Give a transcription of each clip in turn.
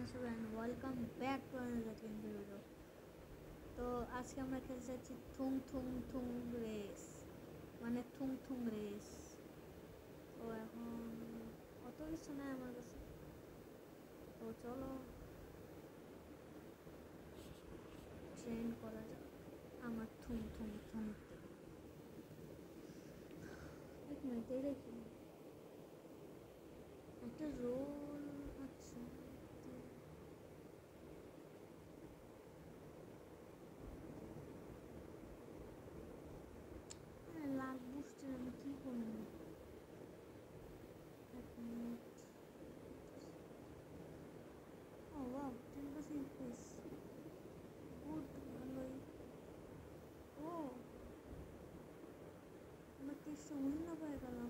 And welcome back to another game video. তো আজকে আমরা খেলতে যাচ্ছি থুং থুং থুং রেস, মানে থুং থুং রেস। তো এখন অত কিছু নাই আমার কাছে, তো চলো ট্রেন করা যাক আমার থুং থুং থুংতে। এক মিনিট দেখি একটা রোল। আচ্ছা, লাগ বুঝতে আমি কী করবো। এক মিনিট। ও ওয়াও, 10% স্পেস, গুড, ভালোই। ও, আমরা 30টা উইন্ডো পেয়ে গেলাম,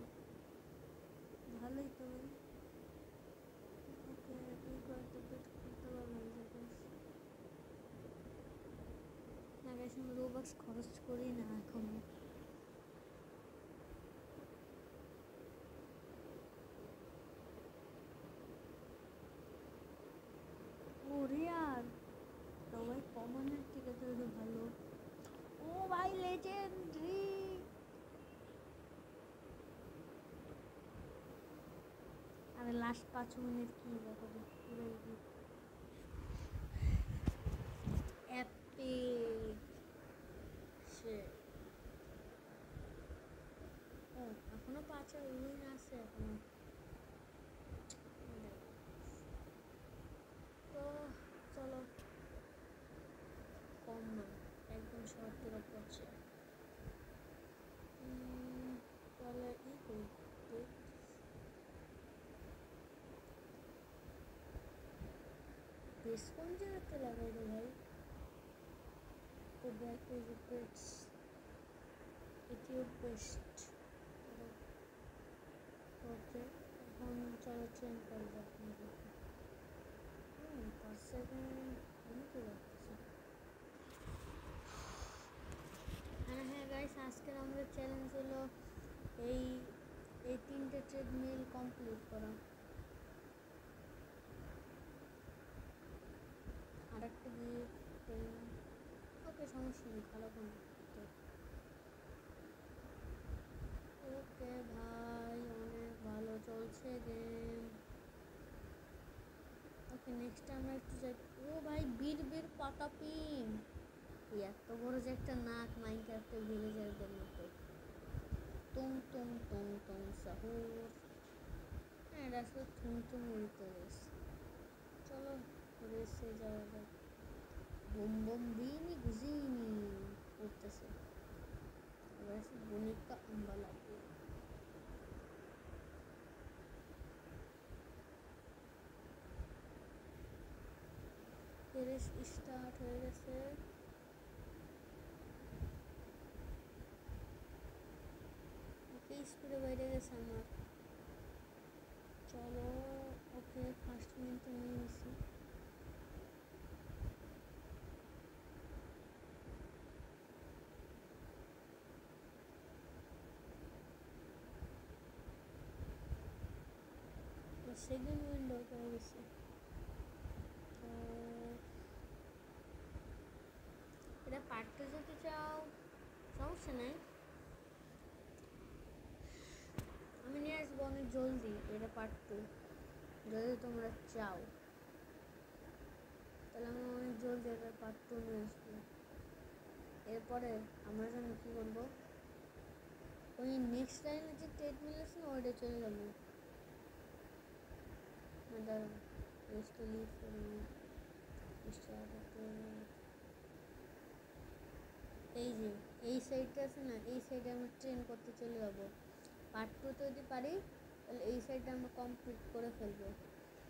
ভালোই তো ভাই। ওকে, তুই কয়েকটা পেট করতে পারলাম যে না গাইস, আমি রোবাক্স খরচ করি না এখনো। ও রিয়ার, তো ভাই কমনের থেকে তো একটু ভালো। ও ভাই লেজেন্ডারি। আরে লাস্ট 5 মিনিট কি ব্যাপারে, পুরো এপিক শিট। ও এখনো 5 উইন আছে এখনো। তো চলো, কম না, একদম শর্টের পড়ছে। তাহলে ই করতে বেশ কোন জায়গাতে লাগাই রে ভাই। তো ব্যাক ইজ বেস্ট, এটিও বেস্ট। ওকে, এখন চলো ট্রেন করে যাক। 5 সেকেন্ড আমি তো রাখছি। হ্যাঁ গাইস, আজকের আমাদের চ্যালেঞ্জ হলো এই এই 3টে ট্রেডমিল কমপ্লিট করা। আর একটা গিয়ে ওকে, সমস্যা নেই, খারাপ না। ওকে ভাই, অনেক ভালো চলছে গেম। ওকে, নেক্সট আমরা একটু যাই। ও ভাই, বীর বীর পাটাপিম, এত বড় যে একটা নাক, মাইনক্রাফটে ভিলেজারদের মতো। তুম তুম তুম তুম সাহুর। হ্যাঁ, এটা আসলে তুম তুম উড়তে রেস। চলো রেসে যাওয়া যাক। বুম বুম বিনি গুজিনি উঠতেছে। এবার আছে বনিকা আম্বালাপু। রেস স্টার্ট হয়ে গেছে। ওকে, স্পিডে বাইরে গেছে আমার। চলো, ওকে, ফার্স্ট মিনিট নিয়ে নিছি। সেকেন্ড উইন্ডো হয়ে গেছে। তো এটা পার্টটা যদি চাও সমস্যা নেই, আমি নিয়ে আসবো অনেক জলদি। এটা পার্ট 2 যদি তোমরা চাও, তাহলে আমি অনেক জলদি এটা পার্ট 2 নিয়ে আসবো। এরপরে আমরা জানি কী করবো, ওই নেক্সট লাইনে যে ট্রেডমিল আছে না, ওইটা চলে যাবো। দাঁড়ান, এই যে এই সাইডটা আছে না, এই সাইডে আমরা ট্রেন করতে চলে যাবো। পার্ট 2 যদি পারি তাহলে এই সাইডটা আমরা কমপ্লিট করে ফেলবো,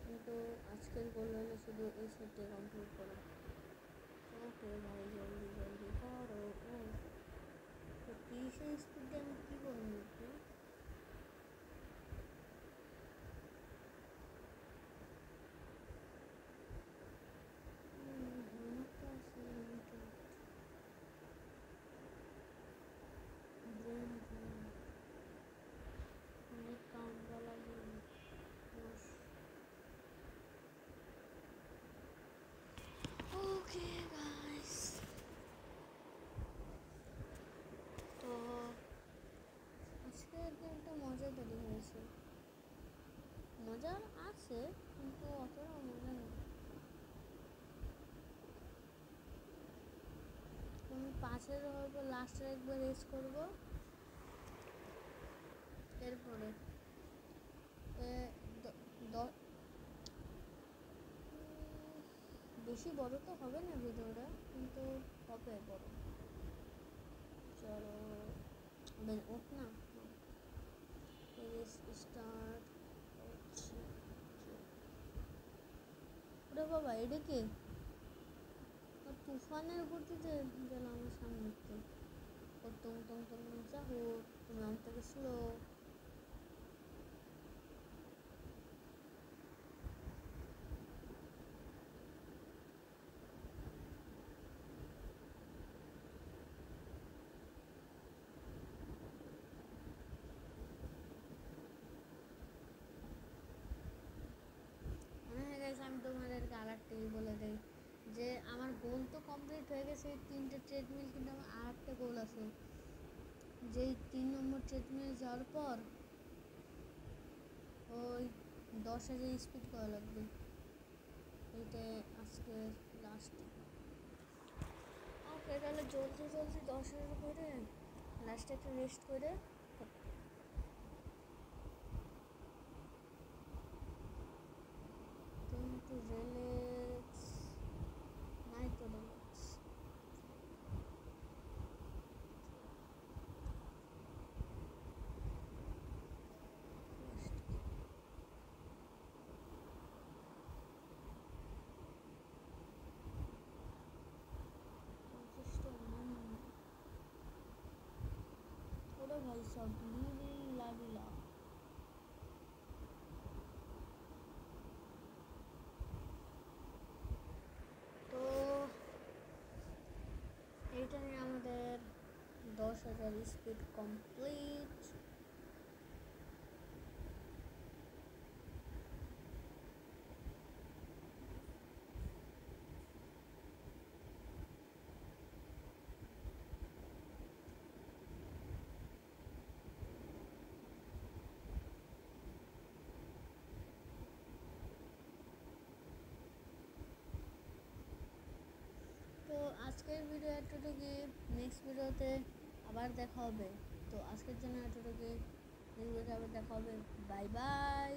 কিন্তু আজকের গোল হলো শুধু এই সাইডটা কমপ্লিট করা। ওকে ভাই, জলদি জলদি করো। ও তো 30 স্পিডে আমি কী করবো একটু। অনেক কামড়া লাগে। আছে, কিন্তু অতটা মজা নেই। আমি 5-এর হয়তো লাস্টের একবার রেস করবো, এরপরে বেশি বড় তো হবে না ভিডিওটা, কিন্তু হবে বড়। চলো ওঠ না, রেস স্টার্ট করছি। ওরে বাবা, এটা কে? তুফানের গতিতে গেল আমার সামনে। ও তুম তুম তুম চাহু, তুমি আমার থেকে স্লো। হ্যাঁ গাইস, আমি তোমাদেরকে আর একটা বলে দিই যে আমার গোল তো কমপ্লিট হয়ে গেছে 3টে ট্রেডমিল, কিন্তু আমার আর একটা গোল আছে। যেই 3 নম্বর ট্রেডমিল যাওয়ার পর ওই 10,000 স্পিড করা লাগবে। এইটা আজকে লাস্ট। ওকে, তাহলে জলদি জলদি 10,000 করে লাস্টে একটু রেস্ট করে কিন্তু রিল্যাক্স নাই তো রিল্যাক্স। ওরে ভাই সব লীলা। তো এইটা নিয়ে আমাদের 10,000 স্পিড কমপ্লিট। তো আজকের ভিডিও এতটুকুই, নেক্সট ভিডিওতে আবার দেখা হবে। তো আজকের জন্য এতটুকুই, নেক্সট ভিডিওতে আবার দেখা হবে। Bye bye.